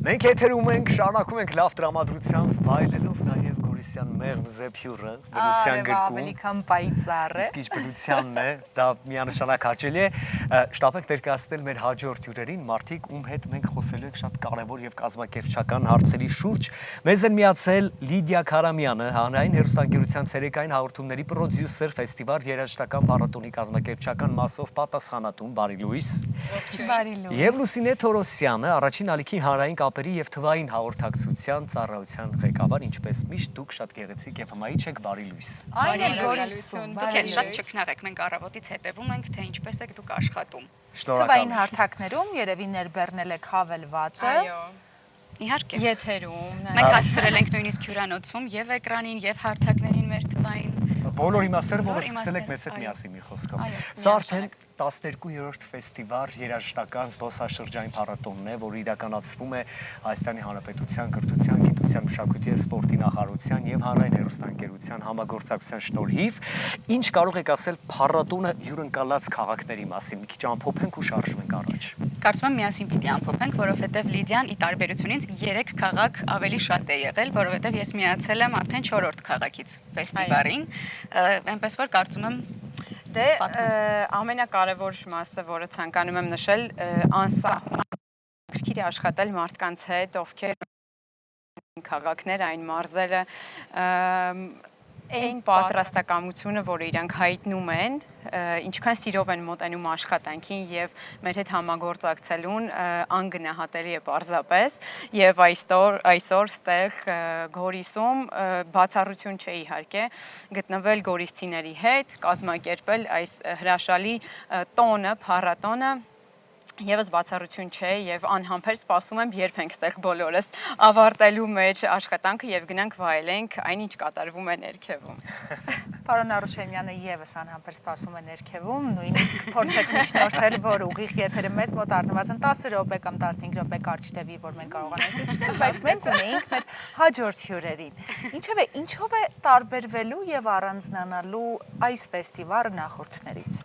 Մենք եթերում ենք, շարունակում ենք լավ տրամադրությամբ, վայելելով նաև Գորիսյան մեղմ զեփյուռը, բնության գրկում։ Ավելի քան պայծառ է։ Իսկ ինչ բնությանն է, դա միանշանակ հաճելի է։ Շտապ ենք ներկայացնել մեր հաջորդ հյուրերին, մարդիկ, ում հետ մենք խոսելու ենք շատ կարևոր եւ կազմակերպչական հարցերի շուրջ։ Մեզ են միացել Լիդիա Քարամյանը, հանրային հեռուստաընկերության ցերեկային հաղորդումների պրոդյուսեր, ֆեստիվալ երաժշտական փառատոնի կազմակերպչական մասով պատասխանատուն, բարի լույս։ Բարի լույս։ Եվ Լուսինե Թորոսյանը, առաջին ալիքի հանրային կապերի եւ թվային հաղորդակցության ծառայության ղեկավար, ինչպես միշտ դուք շատ գեղեցիկ եւ հմայիչ եք, բարի լույս։ Այն է Գորիսում, դուք էլ շատ չքնաղ եք, մենք առավոտից հետևում ենք, թե ինչպես եք դուք աշխատում։ Թվային հարթակներում երևի ներբեռնել եք հավելվածը։ Այո։ Իհարկե։ Եթերում։ Մենք հասցրել ենք նույնիսկ հյուրանոցում եւ էկրանին եւ հարթակներին մեր թվային։ Բոլոր իմաստերը, որը սկսել եք մեզ հետ միասին մի խոսքով։ Սա արդեն 12-րդ ֆեստիվալ երաժշտական զբոսաշրջային փառատոնն է, որը իրականացվում է Հայաստանի Հանրապետության կրթության, գիտության, մշակույթի եւ սպորտի նախարարության եւ հանրային հեռուստաընկերության համագործակցության շնորհիվ, ինչ կարող եք ասել փառատոնը հյուրընկալած քաղաքների մասին։ Մի քիչ ամփոփենք ու շարժվենք առաջ։ Կարծում եմ միասին պիտի ամփոփենք, որովհետեւ Լիդիան ի տարբերություն ինձ 3 քաղաք ավելի շատ է եղել, որովհետեւ ես միացել եմ արդեն 4-րդ քաղաքից ֆեստիվալին, այնպես որ կարծում եմ Դե ամենակարևոր մասը, որը ցանկանում եմ նշել, անսահման աշխատել մարդկանց հետ, ովքեր քաղաքներ, այն մարզերը, այն պատրաստակամությունը, որը իրանք հայտնում են, ինչքան սիրով են մոտենում աշխատանքին եւ մեր հետ համագործակցելուն անգնահատելի է պարզապես եւ այսօր ստեղ Գորիսում բացառություն չէ իհարկե գտնվել գորիսցիների հետ, կազմակերպել այս հրաշալի տոնը, փառատոնը Եվս բացառություն չէ եւ անհամբեր սպասում եմ երբ ենք ստեղ բոլորս ավարտելու մեր աշխատանքը եւ գնանք վայելենք այնինչ կատարվում է ներքևում։ Պարոն Արուշեմյանը եւս անհամբեր սպասում է ներքևում, նույնիսկ փորձեց միջնորդել, որ ուղիղ եթերը մեզ մոտ առնվազն 10 րոպե կամ 15 րոպե կարճ տևի, որ մենք կարողանանք իջնել, բայց մենք ունեինք մեր հաջորդ հյուրերին։ Ինչով է տարբերվելու եւ առանձնանալու այս ֆեստիվալը նախորդներից։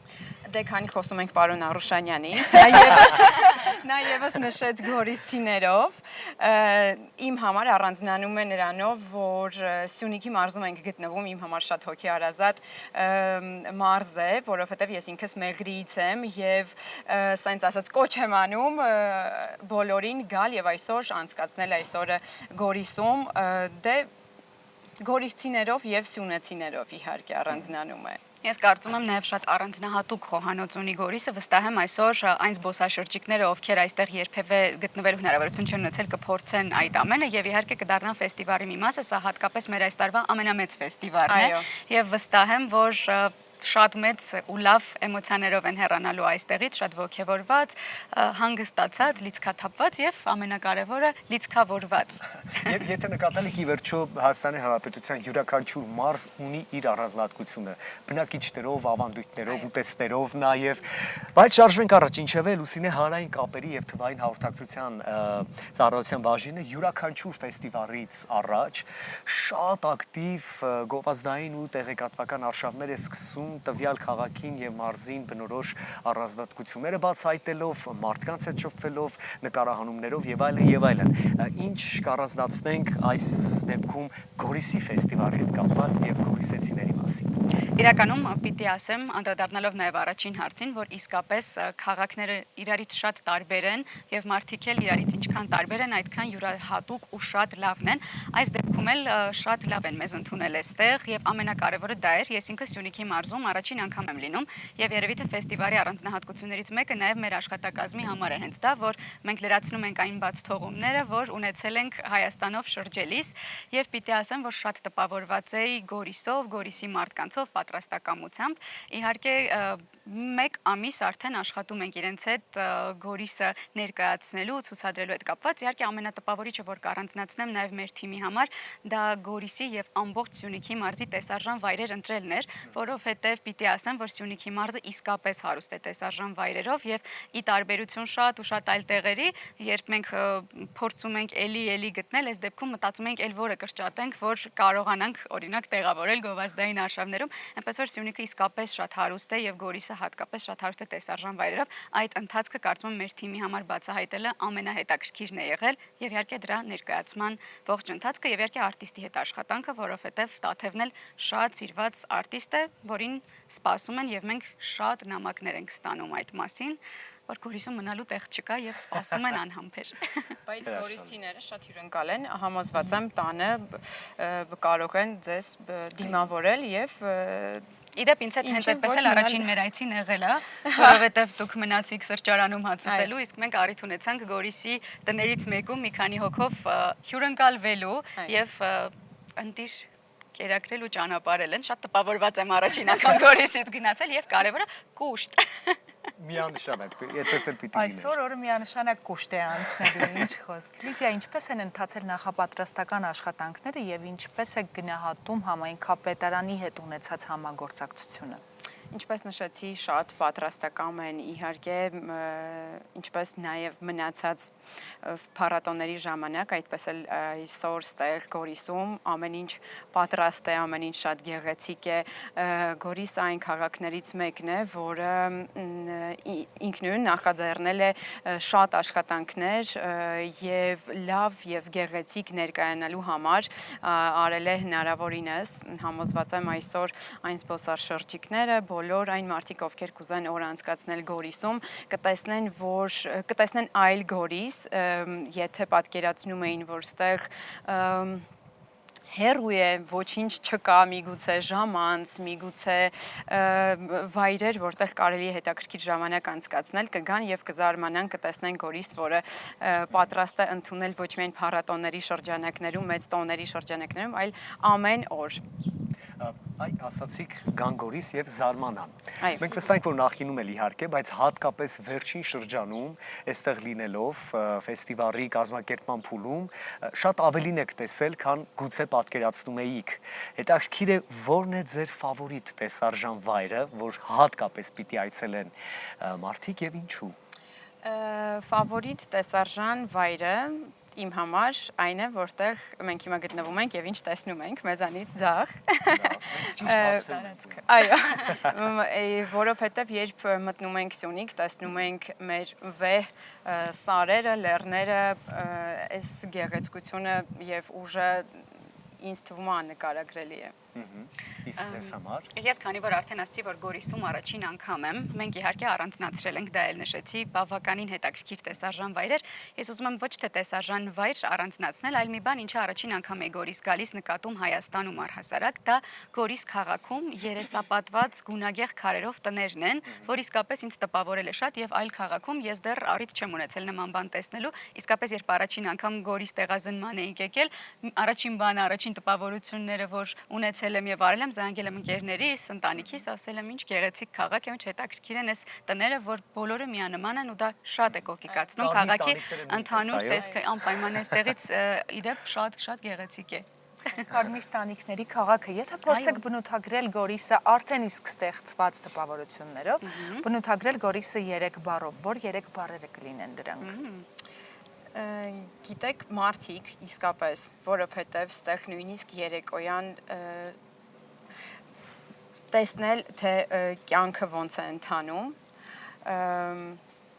Դե քանի խոսում ենք պարոն Արուշանյանից, նա եւս նշեց գորիսցիներով, իմ համար առանձնանում է նրանով, որ Սյունիքի մարզում ենք գտնվում, իմ համար շատ հոգեարազատ մարզ է, որովհետեւ ես ինքս Մեղրիից եմ եւ սենց ասած կոչ եմ անում բոլորին գալ եւ այսօր անցկացնել այս օրը Գորիսում, դե գորիսցիներով եւ սյունեցիներով իհարկե առանձնանում է։ Ես կարծում եմ նաև շատ առանձնահատուկ խոհանոց ունի Գորիսը, վստահ եմ այսօր այն զբոսաշրջիկները, ովքեր այստեղ երբևէ գտնվելու հնարավորություն չեն ունեցել, կփորձեն այդ ամենը եւ իհարկե կդառնան ֆեստիվալի մի մասը, սա հատկապես մեր այս տարվա ամենամեծ ֆեստիվալն է եւ վստահ եմ, որ շատ մեծ ու լավ էմոցիաներով են հեռանալու այստեղից, շատ ոգևորված, հանգստացած, լիցքաթափված եւ ամենակարևորը լիցքավորված։ Եվ եթե նկատել եք ի վերջո Հայաստանի Հանրապետության յուրաքանչյուր մարզ ունի իր առանձնահատկությունը, բնակիչներով, ավանդույթներով, ուտեստներով նաեւ, բայց շարժվենք առաջ, ինչեւէ Լուսինե հանրային կապերի եւ թվային հաղորդակցության ծառայության բաժինը յուրաքանչյուր ֆեստիվալից առաջ շատ ակտիվ գովազդային ու տեղեկատվական արշավներ է սկսում տվյալ քաղաքին եւ մարզին բնորոշ առանձնահատկությունները բացահայտելով, մարդկանց հետ շփվելով, նկարահանումներով եւ այլն եւ այլն։ Ինչ կառանձնացնենք այս դեպքում Գորիսի ֆեստիվալի հետ կապված եւ գորիսեցիների մասին։ Իրականում պիտի ասեմ, անդրադառնալով նաեւ առաջին հարցին, որ իսկապես քաղաքները իրարից շատ տարբեր են եւ մարդիկ էլ իրարից ինչքան տարբեր են, այդքան յուրահատուկ ու շատ լավն են։ Այս դեպքում էլ շատ լավ են մեզ ընդունել այստեղ եւ ամենակարևորը դա էր, ես ինքս Սյունիքի մարզում առաջին անգամ եմ լինում եւ երևի թե ֆեստիվալի առանձնահատկություններից մեկը նաեւ մեր աշխատակազմի համար է հենց դա, որ մենք լրացնում ենք այն բաց թողումները, որ ունեցել ենք Հայաստանով շրջելիս եւ պիտի ասեմ, որ շատ տպավորված էի Գորիսով, Գորիսի մարդկանցով, պատրաստակամությամբ։ Իհարկե 1 ամիս արդեն աշխատում ենք իրենց հետ Գորիսը ներկայացնելու, ցուցադրելու հետ կապված։ Իհարկե ամենատպավորիչը, որ կառանձնացնեմ նաեւ մեր թիմի համար, դա Գորիսի եւ ամբողջ Սյունիքի մարզի տեսարժան վայրեր ընտրելն էր, որովհետեւ պիտի ասեմ, որ Սյունիքի մարզը իսկապես հարուստ է տեսարժան վայրերով եւ ի տարբերություն շատ ու շատ այլ տեղերի, երբ մենք փորձում ենք էլի գտնել, այս դեպքում մտածում ենք էլ որը կրճատենք, որ կարողանանք օրինակ տեղավորել գովազդային արշավներում, այնպես որ Սյունիքը իսկապես շատ հարուստ է եւ Գորիսը հատկապես շատ հարուստ է տեսարժան վայրերով, այդ ընթացքը կարծում եմ մեր թիմի համար բացահայտելը ամենահետաքրքիրն է եղել եւ իհարկե դրա ներկայացման ողջ ընթացքը եւ իհարկե արտիստի հետ աշխատանքը, որովհետեւ Տաթևն էլ շատ սիրված արտիստ է, որին սպասում են եւ մենք շատ նամակներ ենք ստանում այդ մասին, որ Գորիսում մնալու տեղ չկա եւ սպասում են անհամբեր։ Բայց գորիստիները շատ հյուրընկալ են, համոզված եմ տանը կարող են ձեզ դիմավորել եւ Իդեպ ինձ հետ հենց այդպես էլ առաջին մեր այցին եղել է, որովհետև դուք մնացիք սրճարանում հաց ուտելու, իսկ մենք առիթ ունեցանք Գորիսի տներից մեկում մի քանի հոգով հյուրընկալվելու եւ ընտիր կերակրել ու ճանապարհել են։ Շատ տպավորված եմ առաջին անգամ Գորիսից գնացել եւ կարեւորը կուշտ։ Միանշանակ, այդպես էլ պիտի լիներ։ Այսօր օրը միանշանակ կուշտ է անցնելու, ինչ խոսք։ Լիդիա, ինչպես են ընթացել նախապատրաստական աշխատանքները եւ ինչպես է գնահատում համայնքապետարանի հետ ունեցած համագործակցությունը։ Ինչպես նշեցի, շատ պատրաստական են իհարկե, ինչպես նաև մնացած փառատոների ժամանակ, այդպես էլ այսօր ստեղ Գորիսում ամեն ինչ պատրաստ է, ամեն ինչ շատ գեղեցիկ է։ Գորիսը այն քաղաքներից մեկն է, որը ինքնուրույն նախաձեռնել է շատ աշխատանքներ եւ լավ եւ գեղեցիկ ներկայանալու համար արել է հնարավորինս։ Համոզված եմ այսօր այն զբոսաշրջիկները բոլոր այն մարդիկ, ովքեր կուզեն օր անցկացնել Գորիսում, կտեսնեն այլ Գորիս, եթե պատկերացնում էին, որ ստեղ հեռու է, ոչինչ չկա, միգուցե ժամանց, միգուցե վայրեր, որտեղ կարելի է հետաքրքիր ժամանակ անցկացնել, կգան եւ կզարմանան, կտեսնեն Գորիս, որը պատրաստ է ընդունել ոչ միայն փառատոների շրջանակներում, մեծ տոների շրջանակներում, այլ ամեն օր։ Այ ասացիք գան Գորիս եւ զարմանան։ Մենք վստահ ենք, որ նախինում էլ իհարկե, բայց հատկապես վերջին շրջանում, այստեղ լինելով ֆեստիվալի կազմակերպման փուլում, շատ ավելին եք տեսել, քան գուցե պատկերացնում էիք։ Հետաքրքիր է, ո՞րն է ձեր ֆավորիտ տեսարժան վայրը, որ հատկապես պիտի այցելեն մարդիկ եւ ինչու։ Ֆավորիտ տեսարժան վայրը իմ համար այն է, որտեղ մենք հիմա գտնվում ենք եւ ինչ տեսնում ենք մեզանից ձախ։ Այո, որովհետեւ երբ մտնում ենք Սյունիք, տեսնում ենք մեր վեհ սարերը, լեռները, այս գեղեցկությունը եւ ուժը ինձ թվում է աննկարագրելի է։ Իսկ ձեզ համար։ Ես քանի որ արդեն ասացի, որ Գորիսում առաջին անգամ եմ, մենք իհարկե առանձնացրել ենք, դա էլ նշեցի, բավականին հետաքրքիր տեսարժան վայրեր։ Ես ուզում եմ ոչ թե տեսարժան վայր առանձնացնել, այլ մի բան, ինչը առաջին անգամ է Գորիս գալիս նկատում Հայաստանում առհասարակ, դա Գորիս քաղաքում երեսապատված գունագեղ քարերով տներն են, որ իսկապես ինձ տպավորել է շատ եւ այլ քաղաքում ես դեռ առիթ չեմ ունեցել նման բան տեսնելու, իսկապես երբ առաջին անգամ Գորիս տեղազնման էինք եկել, առաջին բանը, առաջին տպավորությունները, որ ունեցել եմ եւ արել եմ, զանգել եմ ընկերներիս, ընտանիքիս, ասել եմ ինչ գեղեցիկ քաղաք է, ինչ հետաքրքիր են այս տները, որ բոլորը միանման են ու դա շատ է կոկիկացնում քաղաքի ընդհանուր տեսքը, անպայման այստեղից իդեպ շատ գեղեցիկ է։ Կարմիր տանիքների քաղաքը, եթե փորձեք բնութագրել Գորիսը արդեն իսկ ստեղծված տպավորություններով, բնութագրել Գորիսը 3 բառով, որ 3 բառերը կլինեն դրանք։ Գիտեք, մարդիկ իսկապես, որովհետև ստեղ նույնիսկ երեկոյան տեսնել, թե կյանքը ոնց է ընթանում։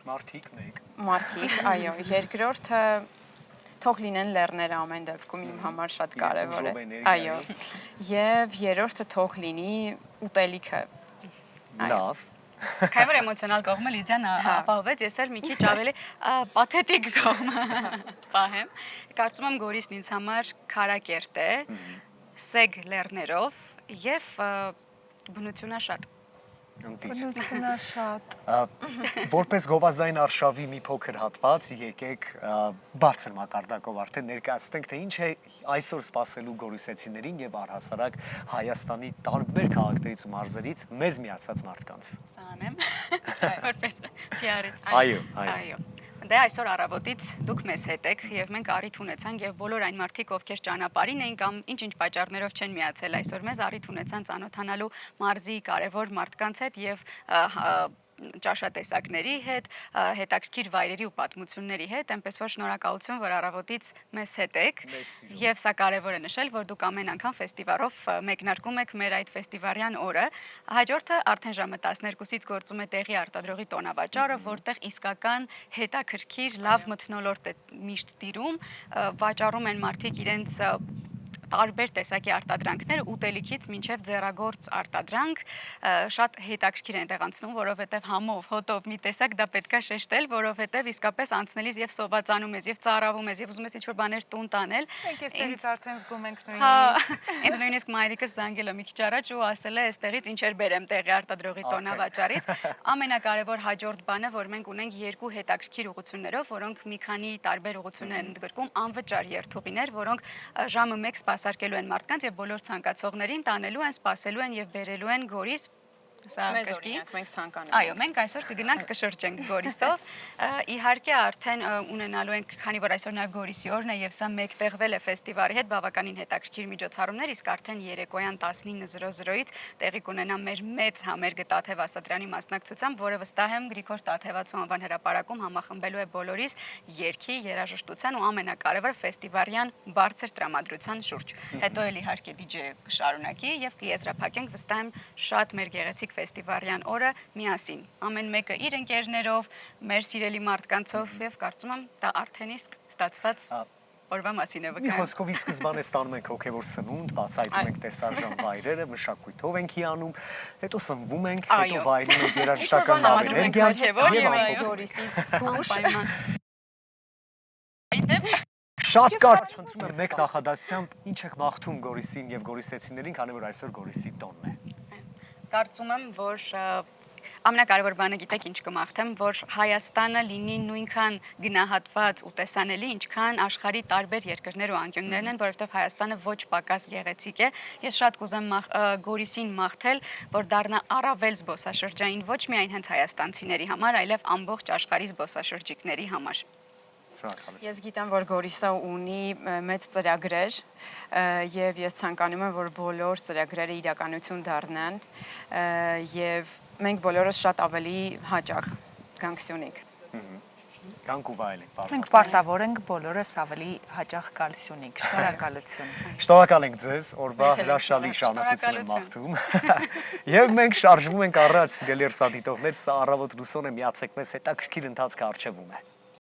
Մարդիկ մեկ։ Մարդիկ, այո, երկրորդը թող լինեն լեռները ամեն դեպքում իմ համար շատ կարևոր է։ Այո։ Եվ երրորդը թող լինի ուտելիքը։ Լավ։ Քանի որ էմոցիոնալ կողմը Լիդիան ապահովեց, ես էլ մի քիչ ավելի պաթետիկ կողմը պահեմ։ Կարծում եմ Գորիսն ինձ համար քարակերտ է, սեգ լեռներով եւ բնությունաշատ։ Բնությունաշատ։ Որպես գովազդային արշավի մի փոքր հատված եկեք բարձր մակարդակով արդեն ներկայացնենք, թե ինչ է այսօր սպասելու գորիսեցիներին եւ առհասարակ Հայաստանի տարբեր քաղաքներից ու մարզերից մեզ միացած մարդկանց։ Սա անեմ, որպես PR-ից։ Այո։ Դե այսօր առավոտից դուք մեզ հետ եք եւ մենք առիթ ունեցանք եւ բոլոր այն մարդիկ, ովքեր ճանապարհին էին կամ ինչ պատճառներով չեն միացել այսօր մեզ, առիթ ունեցան ծանոթանալու մարզի կարևոր մարդկանց հետ եւ ճաշատեսակների հետ, հետաքրքիր վայրերի ու պատմությունների հետ, այնպես որ շնորհակալություն, որ առավոտից մեզ հետ եք։ Եվ սա կարևոր է նշել, որ դուք ամեն անգամ ֆեստիվալով մեկնարկում եք մեր այդ ֆեստիվալյան օրը։ Հաջորդը արդեն ժամը 12-ից գործում է տեղի արտադրողի տոնավաճառը, որտեղ իսկական հետաքրքիր լավ մթնոլորտ է միշտ տիրում, վաճառում են մարդիկ իրենց տարբեր տեսակի արտադրանքներ, ուտելիքից մինչև ձեռագործ արտադրանք, շատ հետաքրքիր են տեղանցնում, որովհետև համով, հոտով մի տեսակ դա պետքա շեշտել, որովհետև իսկապես անցնելիս եւ սովածանում ես, եւ ծարավում ես, եւ ուզում ես ինչ-որ բաներ տուն տանել։ Մենք այստեղից արդեն զգում ենք նույնիսկ։ Ինձ նույնիսկ մայրիկս զանգել է մի քիչ առաջ ու ասել է, «Այստեղից ինչեր բերեմ տեղի արտադրողի տոնավաճառից»։ Ամենակարևոր հաջորդ բանը, որ մենք ունենք երկու հետաքրքիր ուղղություններով, որոնք մի քանի տարբեր ուղղություններ են ընդգրկում, անվճար երթուղիներ, որոնք ժամը 1 սպասարկելու են մարդկանց եւ բոլոր ցանկացողներին տանելու են, սպասելու են եւ բերելու են Գորիս։ Մեզ օրինակ մենք ցանկանում ենք։ Այո, մենք այսօր կգնանք կշրջենք Գորիսով։ Իհարկե արդեն ունենալու ենք, քանի որ այսօր նաև Գորիսի օրն է եւ սա մեկտեղվել է ֆեստիվալի հետ, բավականին հետաքրքիր միջոցառումներ, իսկ արդեն երեկոյան 19:00-ից տեղի կունենա մեր մեծ համերգը Տաթև Ասատրյանի մասնակցությամբ, որը վստահ եմ Գրիգոր Տաթևացու անվան հրապարակում համախմբելու է բոլորիս երգի, երաժշտության ու ամենակարևորը ֆեստիվալյան բարձր տրամադրության շուրջ։ Հետո էլ իհարկե DJ-ը կշարունակի եւ կեզրափակենք, վստահ եմ, շատ մեր գեղեցիկ ֆեստիվալյան օրը միասին, ամեն մեկը իր ընկերներով, մեր սիրելի մարդկանցով եւ կարծում եմ դա արդեն իսկ ստացված օրվա մասին է Մի վկայում։ խոսքով ի սկզբանե ստանում ենք հոգևոր սնունդ, բացահայտում ենք տեսարժան վայրերը, մշակույթով ենք հիանում, հետո սնվում ենք, հետո վայրում ենք երաժշտական լավ էներգիան եւ Գորիսից Անպայման։ շատ կարճ խնդրում եմ մեկ նախադասությամբ ինչ եք մաղթում Գորիսին եւ գորիսեցիներին, քանի որ այսօր Գորիսի տոնն է։ Կարծում եմ, որ ամենակարևոր բանը գիտեք ինչ կմաղթեմ, որ Հայաստանը լինի նույնքան գնահատված ու տեսանելի, ինչքան աշխարհի տարբեր երկրներ ու անկյուններն են, որովհետև Հայաստանը ոչ պակաս գեղեցիկ է։ Ես շատ կուզեմ Գորիսին մաղթել, որ դառնա առավել զբոսաշրջային ոչ միայն հենց հայաստանցիների համար, այլև ամբողջ աշխարհի զբոսաշրջիկների համար։ Ես գիտեմ, որ Գորիսը ունի մեծ ծրագրեր եւ ես ցանկանում եմ, որ բոլոր ծրագրերը իրականություն դառնան եւ մենք բոլորս շատ ավելի հաճախ գանք Սյունիք։ Գանք ու վայելենք, Մենք պարտավոր ենք բոլորս ավելի հաճախ գալ Սյունիք։ Շնորհակալություն։ Շնորհակալ ենք ձեզ, օրվա հրաշալի շարունակություն եմ մաղթում։ Եվ մենք շարժվում ենք առաջ, սիրելի հեռուստադիտողներ, սա առավոտ լուսոն է, միացեք մեզ, հետաքրքիր ընթացքը առջևում է։